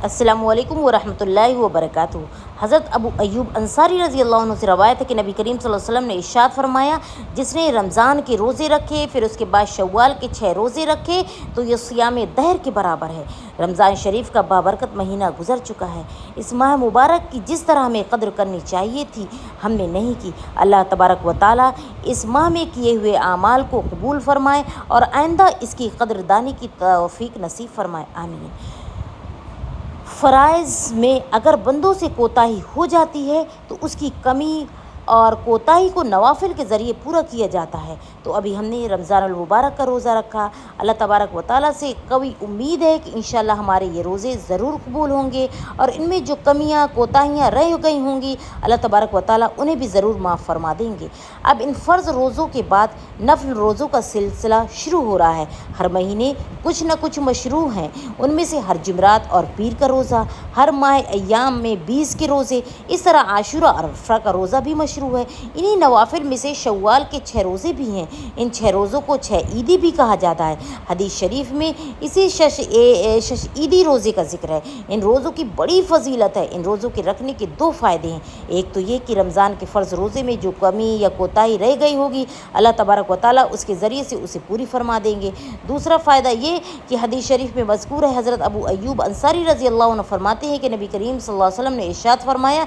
अस्सलामुअलैकुम वरहमतुल्लाहि वबरकातुहू। हज़रत अबू अय्यूब अंसारी रज़ी अल्लाह अन्हु से रवायत है कि नबी करीम सल्लल्लाहु अलैहि वसल्लम ने इरशाद फरमाया, जिसने रमज़ान के रोज़े रखे फिर उसके बाद शव्वाल के 6 रोज़े रखे तो ये सियाम दहर के बराबर है। रमज़ान शरीफ का बाबरकत महीना गुजर चुका है। इस माह मुबारक की जिस तरह हमें कद्र करनी चाहिए थी हमने नहीं की। अल्लाह तबारक व तआला इस माह में किए हुए आमाल को कबूल फरमाए और आइंदा इसकी कद्रदानी की तौफीक नसीब फरमाए, आमीन। फ़राइज़ में अगर बंदों से कोताही हो जाती है तो उसकी कमी और कोताही को नवाफिल के ज़रिए पूरा किया जाता है। तो अभी हमने रमज़ान अल मुबारक का रोज़ा रखा। अल्लाह तबारक व तआला से कवी उम्मीद है कि इंशाअल्लाह हमारे ये रोज़े ज़रूर कबूल होंगे और इनमें जो कमियां कोताहियां रह गई होंगी अल्लाह तबारक व तआला उन्हें भी ज़रूर माफ़ फरमा देंगे। अब इन फ़र्ज़ रोज़ों के बाद नफ़िल रोज़ों का सिलसिला शुरू हो रहा है। हर महीने कुछ न कुछ मशरू हैं। उनमें से हर जुमरात और पीर का रोज़ा, हर माह अय्याम में 20 के रोज़े, इस तरह आशूरा और अरफा का रोज़ा भी मशरू है। इन्हीं नवाफिल में से शव्वाल के 6 रोज़े भी हैं। इन 6 रोज़ों को 6 ईदी भी कहा जाता है। हदीस शरीफ में इसी शश ईदी रोज़े का जिक्र है। इन रोज़ों की बड़ी फजीलत है। इन रोज़ों के रखने के 2 फ़ायदे हैं। एक तो ये कि रमज़ान के फ़र्ज़ रोज़े में जो कमी या कोताही रह गई होगी अल्लाह तबारक व तआला उसके ज़रिए से उसे पूरी फरमा देंगे। दूसरा फ़ायदा ये कि हदीस शरीफ में मज़कूर है, हज़रत अबू अय्यूब अंसारी रज़ी अल्लाह अन्हु फरमाते हैं कि नबी करीम सल्लल्लाहु अलैहि वसल्लम ने इरशाद फरमाया,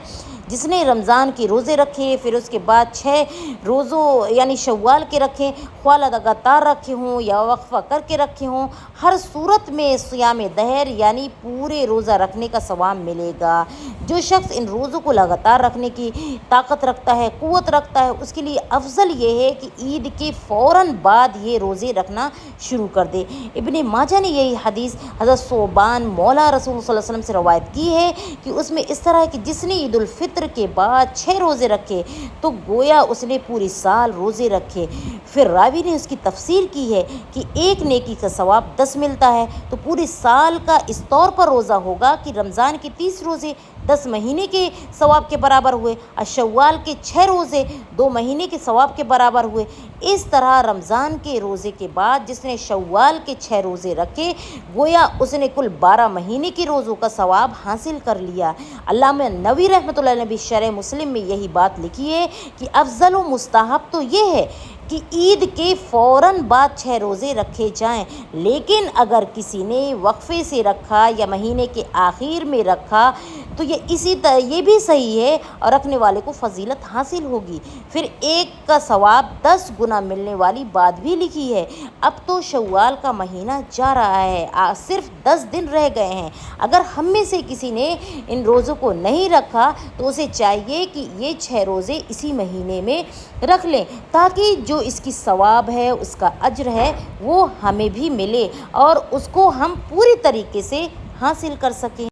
जिसने रमज़ान के रोज़े रखे फिर उसके बाद 6 रोज़ों यानी शव्वाल के रखें, ख्वाह लगातार रखे हों या वक्फ़ा करके रखे हों, हर सूरत में सियाम दहर यानी पूरे रोज़ा रखने का सवाब मिलेगा। जो शख्स इन रोज़ों को लगातार रखने की ताकत रखता है, क़ुव्वत रखता है, उसके लिए अफजल ये है कि ईद के फ़ौरन बाद ये रोज़े रखना शुरू कर दे। इब्ने माजा ने यही हदीस हज़रत सोबान मौला रसूल सल्लल्लाहु अलैहि वसल्लम से रवायत की है कि उसमें इस तरह है कि जिसने ईद उल फित्र के बाद 6 रोज़े रखे तो गोया उसने पूरी साल रोज़े रखे। फिर रावी ने उसकी तफसीर की है कि एक नेकी का सवाब 10 मिलता है तो पूरे साल का इस तौर पर रोज़ा होगा कि रमज़ान के 30 रोज़े 10 महीने के सवाब के बराबर हुए और शव्वाल के 6 रोज़े 2 महीने के सवाब के बराबर हुए। इस तरह रमज़ान के रोज़े के बाद जिसने शव्वाल के 6 रोज़े रखे गोया उसने कुल 12 महीने के रोज़ों का सवाब हासिल कर लिया। अल्लामा नवी रहमतुल्लाह अलैह ने भी शरह मुस्लिम में यही बात लिखी है कि अफजल व मुस्तहब तो ये है कि ईद के फ़ौरन बाद 6 रोज़े रखे जाएं, लेकिन अगर किसी ने वक्फ़े से रखा या महीने के आखिर में रखा तो ये भी सही है और रखने वाले को फजीलत हासिल होगी। फिर एक का सवाब 10 गुना मिलने वाली बात भी लिखी है। अब तो शव्वाल का महीना जा रहा है, सिर्फ 10 दिन रह गए हैं। अगर हम में से किसी ने इन रोज़ों को नहीं रखा तो उसे चाहिए कि ये 6 रोज़े इसी महीने में रख लें ताकि जो इसकी सवाब है उसका अज्र है वो हमें भी मिले और उसको हम पूरी तरीके से हासिल कर सकें।